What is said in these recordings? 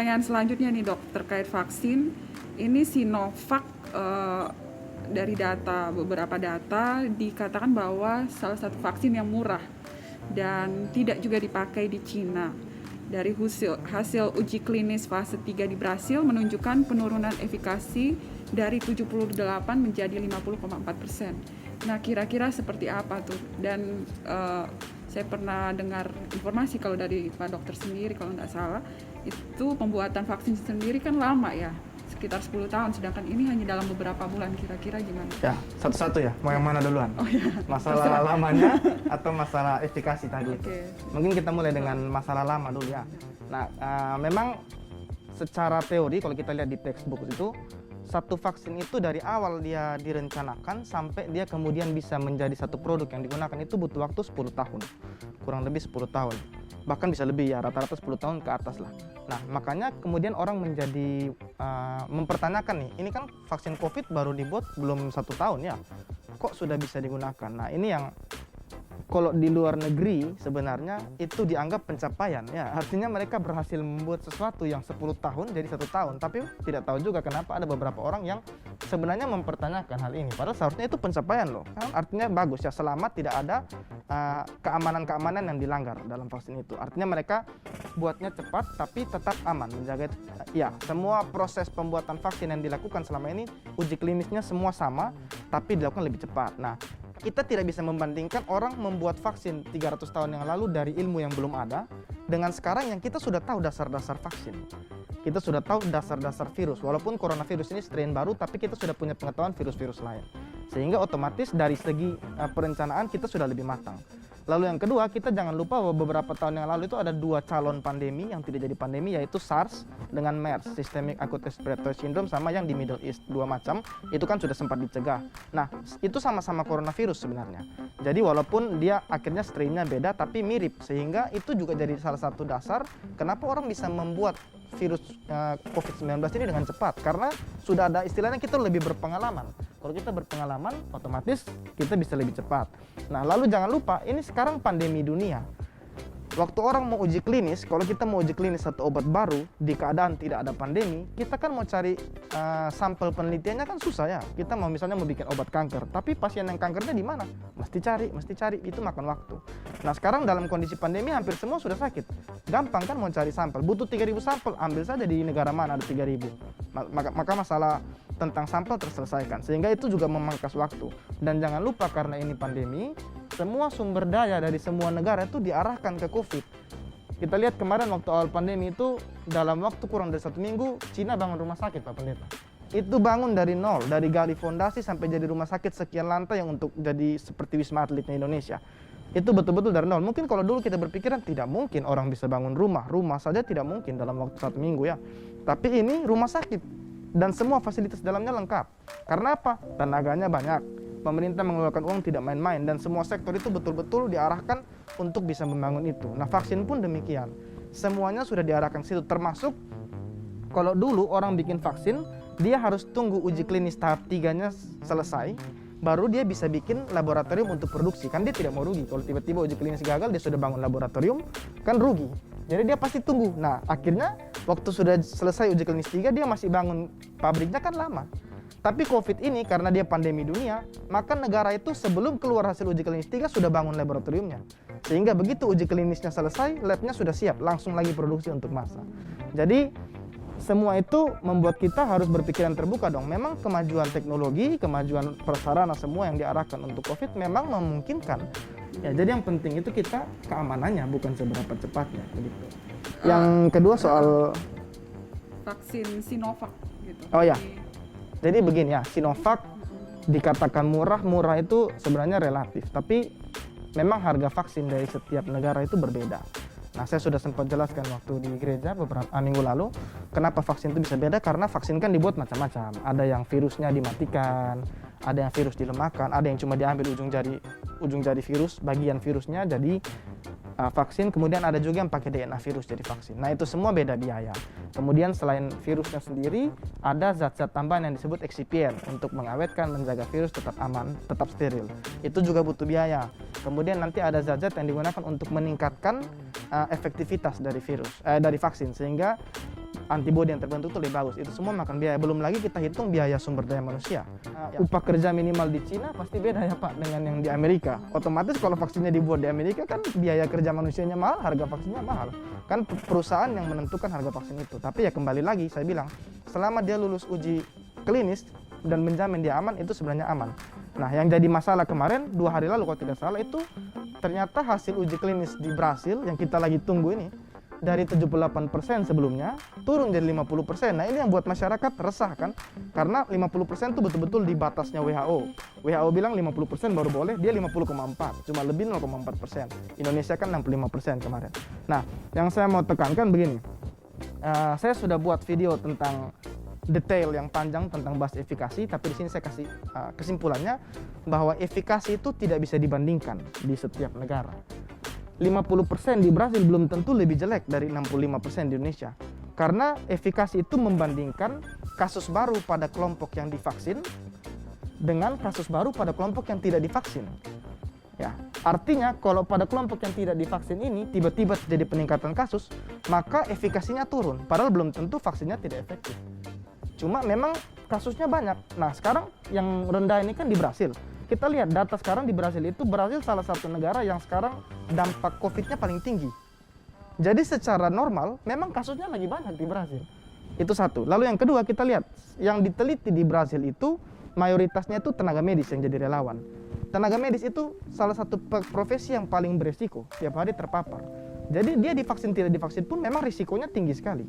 pertanyaan selanjutnya nih dok, terkait vaksin. Ini Sinovac, dari beberapa data dikatakan bahwa salah satu vaksin yang murah dan tidak juga dipakai di Cina. Dari hasil uji klinis fase 3 di Brasil menunjukkan penurunan efikasi dari 78 menjadi 50,4%. Nah, kira-kira seperti apa tuh? Dan saya pernah dengar informasi kalau dari Pak Dokter sendiri, kalau nggak salah, itu pembuatan vaksin sendiri kan lama ya, sekitar 10 tahun, sedangkan ini hanya dalam beberapa bulan. Kira-kira gimana? Ya, satu-satu ya. Mau yang mana duluan? Oh ya. Masalah lamanya atau masalah efikasi tadi? Oke. Mungkin kita mulai dengan masalah lama dulu ya. Nah, memang secara teori kalau kita lihat di textbook itu, satu vaksin itu dari awal dia direncanakan sampai dia kemudian bisa menjadi satu produk yang digunakan itu butuh waktu 10 tahun. Kurang lebih 10 tahun. Bahkan bisa lebih ya, rata-rata 10 tahun ke atas lah. Nah, makanya kemudian orang menjadi mempertanyakan nih, ini kan vaksin COVID baru dibuat belum 1 tahun ya, kok sudah bisa digunakan? Nah, ini yang kalau di luar negeri sebenarnya itu dianggap pencapaian ya, artinya mereka berhasil membuat sesuatu yang 10 tahun jadi 1 tahun, tapi tidak tahu juga kenapa ada beberapa orang yang sebenarnya mempertanyakan hal ini, padahal seharusnya itu pencapaian loh kan, artinya bagus ya, selamat, tidak ada keamanan-keamanan yang dilanggar dalam vaksin itu, artinya mereka buatnya cepat tapi tetap aman, menjaga ya semua proses pembuatan vaksin yang dilakukan selama ini uji klinisnya semua sama tapi dilakukan lebih cepat. Nah, kita tidak bisa membandingkan orang membuat vaksin 300 tahun yang lalu dari ilmu yang belum ada dengan sekarang yang kita sudah tahu dasar-dasar vaksin. Kita sudah tahu dasar-dasar virus, walaupun coronavirus ini strain baru, tapi kita sudah punya pengetahuan virus-virus lain. Sehingga otomatis dari segi perencanaan kita sudah lebih matang. Lalu yang kedua, kita jangan lupa bahwa beberapa tahun yang lalu itu ada 2 calon pandemi yang tidak jadi pandemi, yaitu SARS dengan MERS, Systemic Acute Respiratory Syndrome, sama yang di Middle East, 2 macam, itu kan sudah sempat dicegah. Nah, itu sama-sama coronavirus sebenarnya. Jadi walaupun dia akhirnya strain-nya beda, tapi mirip, sehingga itu juga jadi salah satu dasar kenapa orang bisa membuat virus COVID-19 ini dengan cepat, karena sudah ada istilahnya kita lebih berpengalaman. Kalau kita berpengalaman, otomatis kita bisa lebih cepat. Nah, lalu jangan lupa, ini sekarang pandemi dunia. Waktu orang mau uji klinis, kalau kita mau uji klinis satu obat baru di keadaan tidak ada pandemi, kita kan mau cari sampel penelitiannya kan susah ya. Kita mau misalnya mau bikin obat kanker, tapi pasien yang kankernya di mana? Mesti cari, itu makan waktu. Nah, sekarang dalam kondisi pandemi hampir semua sudah sakit. Gampang kan mau cari sampel, butuh 3.000 sampel, ambil saja di negara mana ada 3.000. Maka masalah tentang sampel terselesaikan, sehingga itu juga memangkas waktu. Dan jangan lupa karena ini pandemi, semua sumber daya dari semua negara itu diarahkan ke COVID. Kita lihat kemarin waktu awal pandemi itu dalam waktu kurang dari 1 minggu, Cina bangun rumah sakit, Pak Pendeta. Itu bangun dari nol, dari gali fondasi sampai jadi rumah sakit sekian lantai yang untuk jadi seperti Wisma Atletnya Indonesia. Itu betul-betul dari nol. Mungkin kalau dulu kita berpikiran tidak mungkin orang bisa bangun rumah saja tidak mungkin dalam waktu 1 minggu ya. Tapi ini rumah sakit dan semua fasilitas dalamnya lengkap. Karena apa? Tenaganya banyak. Pemerintah mengeluarkan uang tidak main-main dan semua sektor itu betul-betul diarahkan untuk bisa membangun itu. Nah, vaksin pun demikian. Semuanya sudah diarahkan ke situ, termasuk kalau dulu orang bikin vaksin, dia harus tunggu uji klinis tahap 3-nya selesai, baru dia bisa bikin laboratorium untuk produksi. Kan dia tidak mau rugi. Kalau tiba-tiba uji klinis gagal, dia sudah bangun laboratorium, kan rugi. Jadi dia pasti tunggu. Nah, akhirnya waktu sudah selesai uji klinis 3, dia masih bangun pabriknya kan lama. Tapi COVID ini karena dia pandemi dunia, maka negara itu sebelum keluar hasil uji klinis 3 sudah bangun laboratoriumnya. Sehingga begitu uji klinisnya selesai, labnya sudah siap, langsung lagi produksi untuk massa. Jadi semua itu membuat kita harus berpikiran terbuka dong. Memang kemajuan teknologi, kemajuan prasarana semua yang diarahkan untuk COVID memang memungkinkan. Ya, jadi yang penting itu kita keamanannya, bukan seberapa cepatnya begitu. Yang kedua soal vaksin Sinovac gitu. Oh ya. Jadi begini ya, Sinovac dikatakan murah itu sebenarnya relatif, tapi memang harga vaksin dari setiap negara itu berbeda. Nah, saya sudah sempat jelaskan waktu di gereja beberapa minggu lalu, kenapa vaksin itu bisa beda, karena vaksin kan dibuat macam-macam. Ada yang virusnya dimatikan, ada yang virus dilemahkan, ada yang cuma diambil ujung jari virus, bagian virusnya jadi vaksin, kemudian ada juga yang pakai DNA virus jadi vaksin. Nah, itu semua beda biaya. Kemudian selain virusnya sendiri, ada zat-zat tambahan yang disebut excipient untuk mengawetkan, menjaga virus tetap aman, tetap steril. Itu juga butuh biaya. Kemudian nanti ada zat-zat yang digunakan untuk meningkatkan efektivitas dari dari vaksin, sehingga antibodi yang terbentuk itu lebih bagus. Itu semua makan biaya. Belum lagi kita hitung biaya sumber daya manusia. Upah kerja minimal di Cina pasti beda ya Pak dengan yang di Amerika. Otomatis kalau vaksinnya dibuat di Amerika kan biaya kerja manusianya mahal, harga vaksinnya mahal. Kan perusahaan yang menentukan harga vaksin itu. Tapi ya kembali lagi saya bilang, selama dia lulus uji klinis dan menjamin dia aman, itu sebenarnya aman. Nah, yang jadi masalah kemarin 2 hari lalu kalau tidak salah itu ternyata hasil uji klinis di Brasil yang kita lagi tunggu ini dari 78% sebelumnya turun jadi 50%. Nah, ini yang buat masyarakat resah kan? Karena 50% itu betul-betul di batasnya WHO. WHO bilang 50% baru boleh, dia 50,4, cuma lebih 0,4%. Indonesia kan 65% kemarin. Nah, yang saya mau tekankan begini. Saya sudah buat video tentang detail yang panjang tentang bahas efikasi, tapi di sini saya kasih kesimpulannya bahwa efikasi itu tidak bisa dibandingkan di setiap negara. 50% di Brasil belum tentu lebih jelek dari 65% di Indonesia. Karena efikasi itu membandingkan kasus baru pada kelompok yang divaksin dengan kasus baru pada kelompok yang tidak divaksin. Ya, artinya kalau pada kelompok yang tidak divaksin ini tiba-tiba terjadi peningkatan kasus, maka efikasinya turun. Padahal belum tentu vaksinnya tidak efektif. Cuma memang kasusnya banyak. Nah, sekarang yang rendah ini kan di Brasil. Kita lihat data sekarang di Brasil itu, Brasil salah satu negara yang sekarang dampak COVID-nya paling tinggi. Jadi secara normal memang kasusnya lagi banyak di Brasil. Itu satu. Lalu yang kedua kita lihat, yang diteliti di Brasil itu mayoritasnya itu tenaga medis yang jadi relawan. Tenaga medis itu salah satu profesi yang paling beresiko, tiap hari terpapar. Jadi dia divaksin tidak divaksin pun memang risikonya tinggi sekali.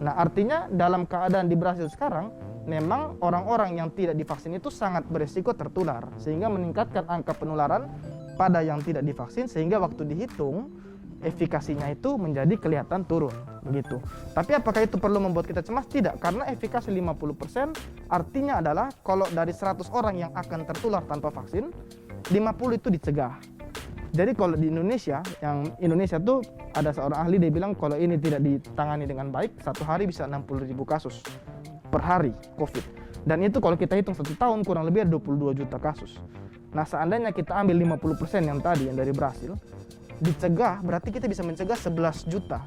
Nah, artinya dalam keadaan di Brasil sekarang memang orang-orang yang tidak divaksin itu sangat beresiko tertular, sehingga meningkatkan angka penularan pada yang tidak divaksin, sehingga waktu dihitung efikasinya itu menjadi kelihatan turun begitu. Tapi apakah itu perlu membuat kita cemas? Tidak, karena efikasi 50% artinya adalah kalau dari 100 orang yang akan tertular tanpa vaksin, 50 itu dicegah. Jadi kalau di Indonesia, yang Indonesia tuh ada seorang ahli dia bilang kalau ini tidak ditangani dengan baik, 1 hari bisa 60.000 kasus per hari COVID. Dan itu kalau kita hitung 1 tahun kurang lebih ada 22 juta kasus. Nah, seandainya kita ambil 50% yang tadi yang dari Brasil, dicegah berarti kita bisa mencegah 11 juta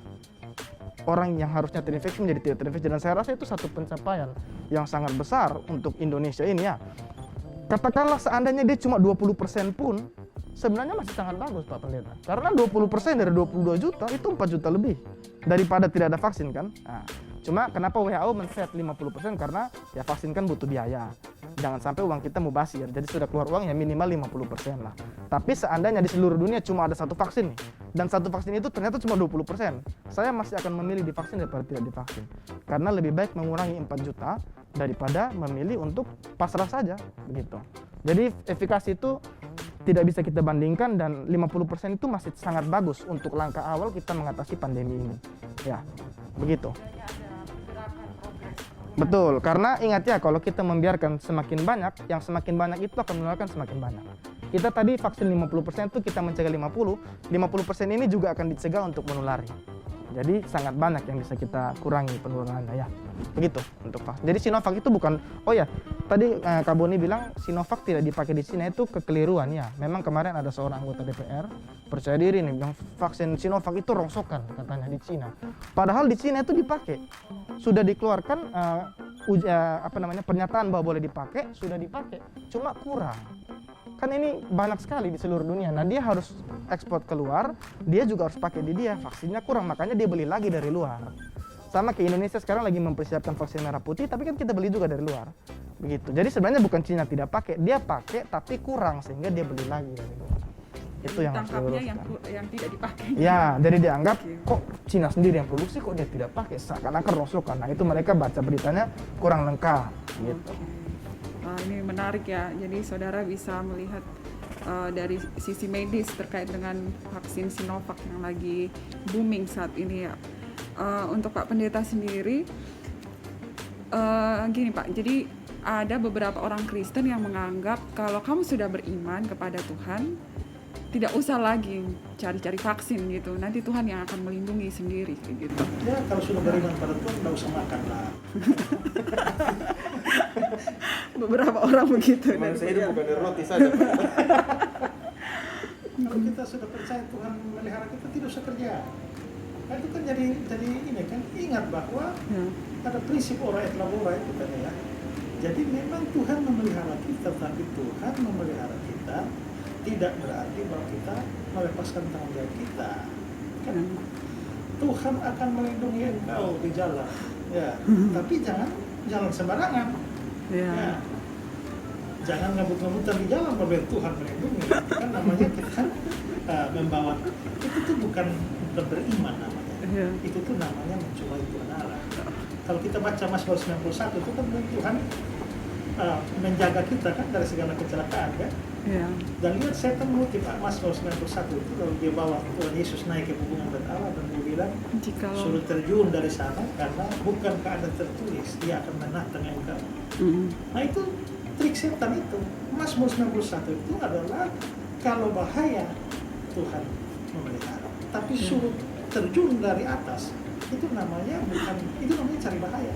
orang yang harusnya terinfeksi menjadi tidak terinfeksi. Dan saya rasa itu satu pencapaian yang sangat besar untuk Indonesia ini ya. Katakanlah seandainya dia cuma 20% pun sebenarnya masih sangat bagus Pak Pendeta. Karena 20% dari 22 juta itu 4 juta lebih daripada tidak ada vaksin kan. Nah, cuma kenapa WHO men-set 50% karena ya vaksin kan butuh biaya. Jangan sampai uang kita mubazir. Jadi sudah keluar uang ya minimal 50% lah. Tapi seandainya di seluruh dunia cuma ada satu vaksin nih, dan satu vaksin itu ternyata cuma 20%, saya masih akan memilih divaksin daripada tidak divaksin. Karena lebih baik mengurangi 4 juta daripada memilih untuk pasrah saja begitu. Jadi efikasi itu tidak bisa kita bandingkan, dan 50% itu masih sangat bagus untuk langkah awal kita mengatasi pandemi ini. Ya, begitu. Betul, karena ingat ya kalau kita membiarkan semakin banyak, yang semakin banyak itu akan menularkan semakin banyak. Kita tadi vaksin 50% itu kita mencegah 50% ini juga akan dicegah untuk menulari. Jadi sangat banyak yang bisa kita kurangi penularannya ya. Begitu untuk vaksin. Jadi Sinovac itu bukan, oh ya, tadi Kak Boni bilang Sinovac tidak dipakai di Cina, itu kekeliruan ya. Memang kemarin ada seorang anggota DPR percaya diri nih bilang vaksin Sinovac itu rongsokan katanya di Cina. Padahal di Cina itu dipakai. Sudah dikeluarkan pernyataan bahwa boleh dipakai, sudah dipakai. Cuma kurang. Kan ini banyak sekali di seluruh dunia. Nah, dia harus ekspor keluar, dia juga harus pakai di dia. Vaksinnya kurang, makanya dia beli lagi dari luar. Sama kayak Indonesia sekarang lagi mempersiapkan vaksin merah putih, tapi kan kita beli juga dari luar. Begitu. Jadi sebenarnya bukan Cina tidak pakai, dia pakai tapi kurang sehingga dia beli lagi dari luar. Itu yang harus diluruskan. Yang tidak dipakai. Ya, jadi dianggap kok Cina sendiri yang produksi kok dia tidak pakai, seakan-akan rongsokan. Nah, itu mereka baca beritanya kurang lengkap gitu. Ini menarik ya, jadi saudara bisa melihat dari sisi medis terkait dengan vaksin Sinovac yang lagi booming saat ini ya. Untuk Pak Pendeta sendiri, gini Pak, jadi ada beberapa orang Kristen yang menganggap kalau kamu sudah beriman kepada Tuhan, tidak usah lagi cari-cari vaksin gitu, nanti Tuhan yang akan melindungi sendiri gitu. Ya, kalau sudah beriman pada Tuhan, nggak usah makan lah. Beberapa orang begitu. Saya itu bukan dari roti saja. Kalau kita sudah percaya Tuhan melihara kita, tidak usah kerja. Nah, itu kan jadi ini kan, ingat bahwa Ya. ada prinsip ora et labora itu kan ya. Jadi memang Tuhan memelihara kita, tapi Tuhan memelihara kita tidak berarti bahwa kita melepaskan tanggung jawab kita. Kan Hmm. Tuhan akan melindungi engkau di jalan, ya. Tapi jangan jalan sembarangan. Ya. Ya. Jangan ngebut-ngebutan di jalan kalau Tuhan melindungi. Kan namanya kita kan membawa itu tuh bukan beriman namanya. Ya. Itu tuh namanya mencobai Tuhan Allah. Kalau kita baca Mazmur 91 itu kan Tuhan menjaga kita kan dari segala kecelakaan kan. Ya. Dan lihat setan mengutip Mazmur 91 itu kalau dia bawa Tuhan Yesus naik ke hubungan dengan Allah dan dia bilang Jikalau suruh terjun dari sana karena bukankah ada tertulis dia akan menantang engkau. Nah itu trik setan itu. Mazmur 91 itu adalah kalau bahaya Tuhan memelihara. Tapi suruh terjun dari atas itu namanya cari bahaya.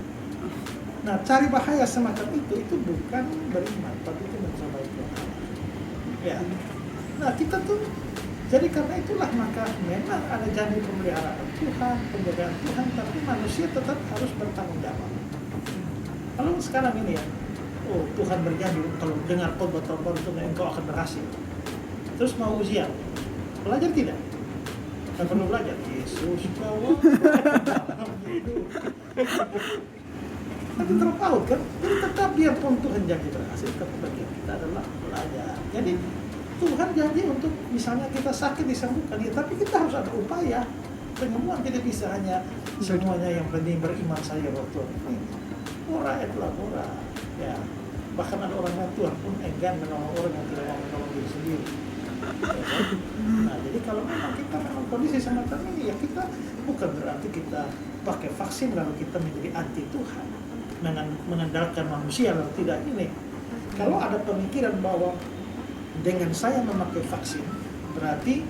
Nah cari bahaya semacam itu bukan beriman, tapi itu mencobai Tuhan. Ya. Nah kita tuh jadi karena itulah maka memang ada janji pemeliharaan Tuhan, penjagaan Tuhan, tapi manusia tetap harus bertanggung jawab. Kalau sekarang ini ya, Tuhan berjanji kalau dengar khotbah tahun baru itu engkau akan berhasil. Terus mau ujian, belajar tidak? Tidak perlu belajar. Yesus bawa dalam hidup. Tapi terpaut kan? Jadi tetap biarpun Tuhan janji berhasil, kebagian kita adalah belajar. Jadi Tuhan janji untuk misalnya kita sakit disembuhkan ya, tapi kita harus ada upaya. Penyembuhan tidak bisa hanya semuanya yang penting beriman saya bahwa Tuhan. Ora et labora. Ya. Bahkan ada orang yang Tuhan pun enggan menolong orang yang tidak mau menolong diri sendiri. Ya, kan? Nah, jadi kalau memang kita memang kondisi semacam ini ya kita bukan berarti kita pakai vaksin lalu kita menjadi anti Tuhan, mengandalkan manusia lalu tidak ini. Kalau ada pemikiran bahwa dengan saya memakai vaksin berarti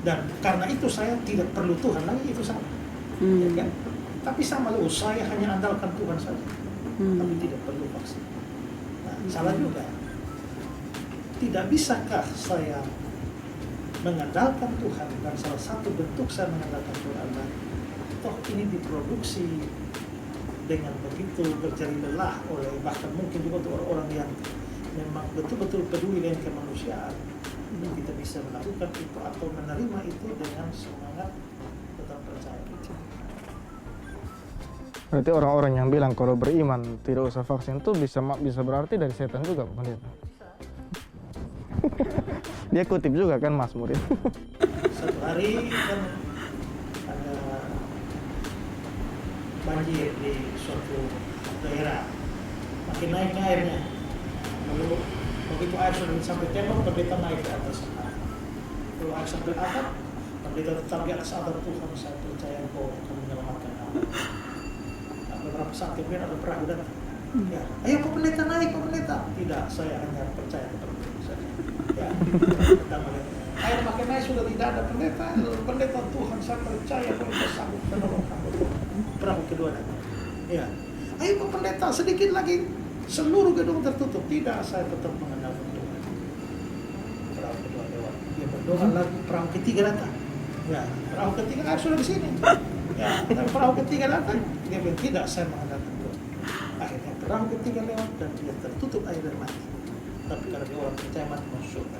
dan karena itu saya tidak perlu Tuhan lagi, itu sama. Ya kan? Tapi sama loh, saya hanya andalkan Tuhan saja, tapi tidak perlu vaksin. Nah, salah juga. Tidak bisakah saya mengandalkan Tuhan dan salah satu bentuk saya mengandalkan Tuhan adalah toh ini diproduksi dengan begitu berjari lelah oleh bahkan mungkin juga orang-orang yang memang betul-betul peduli dengan kemanusiaan. Kita bisa melakukan itu atau menerima itu dengan semangat tetap percaya. Berarti orang-orang yang bilang kalau beriman tidak usah vaksin itu bisa berarti dari setan juga, pendeta. Dia kutip juga kan Mazmur itu. Satu hari kan ada banjir di suatu daerah, makin naiknya airnya. Lalu begitu air sudah sampai tembok, pendeta naik ke atas. Kalau air sampai atap, pendeta tetap di atas atap. Tuhan, saya percaya Engkau akan menyelamatkan aku. Nah, beberapa saat kemudian ada perahu datang. Ya, ayo Pak Pendeta naik, Pak Pendeta. Tidak, saya hanya percaya kepada Tuhan saja. Ya, kita melihat air makin naik sudah tidak ada pendeta. Pendeta, Tuhan saya percaya bahwa Engkau sanggup menolong kamu. Perahu kedua datang. Ya, ayo Pak Pendeta sedikit lagi. Seluruh gedung tertutup. Tidak, saya tetap mengandalkan Tuhan. Perahu kedua lewat. Dia berdoa lagi, perahu ketiga datang. Ya, perahu ketiga air sudah di sini. Ya, dan perahu ketiga datang. Dia bilang, tidak, saya mengandalkan Tuhan. Akhirnya perahu ketiga lewat dan dia tertutup air dan mati. Tapi karena dia orang percaya mati masuk surga.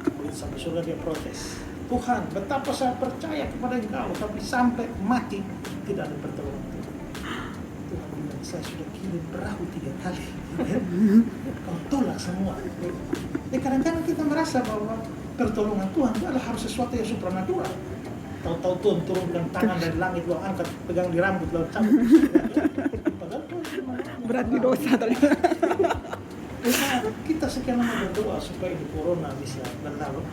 Kemudian sampai surga dia protes. Tuhan, betapa saya percaya kepada Engkau, tapi sampai mati tidak ada pertolongan Tuhan. Tuhan bilang, saya sudah kirim perahu 3 kali. Kau tolak semua. Kadang-kadang kita merasa bahwa pertolongan Tuhan itu adalah harus sesuatu yang supranatural. Tahu-tahu Tuhan turunkan tangan dari langit, lalu angkat, pegang di rambut, lalu cabut. Padahal Tuhan cuma berat di dosa ternyata. Kita sekian lama berdoa supaya ini corona bisa berlalu.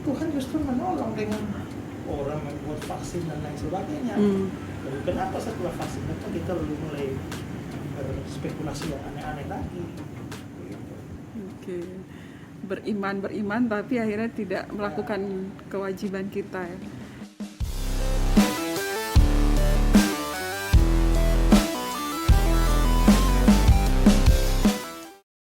Tuhan justru menolong dengan orang membuat vaksin dan lain sebagainya. Lalu kenapa setelah vaksin itu kita lalu mulai berspekulasi yang aneh-aneh lagi? Oke. Beriman tapi akhirnya tidak melakukan kewajiban kita ya.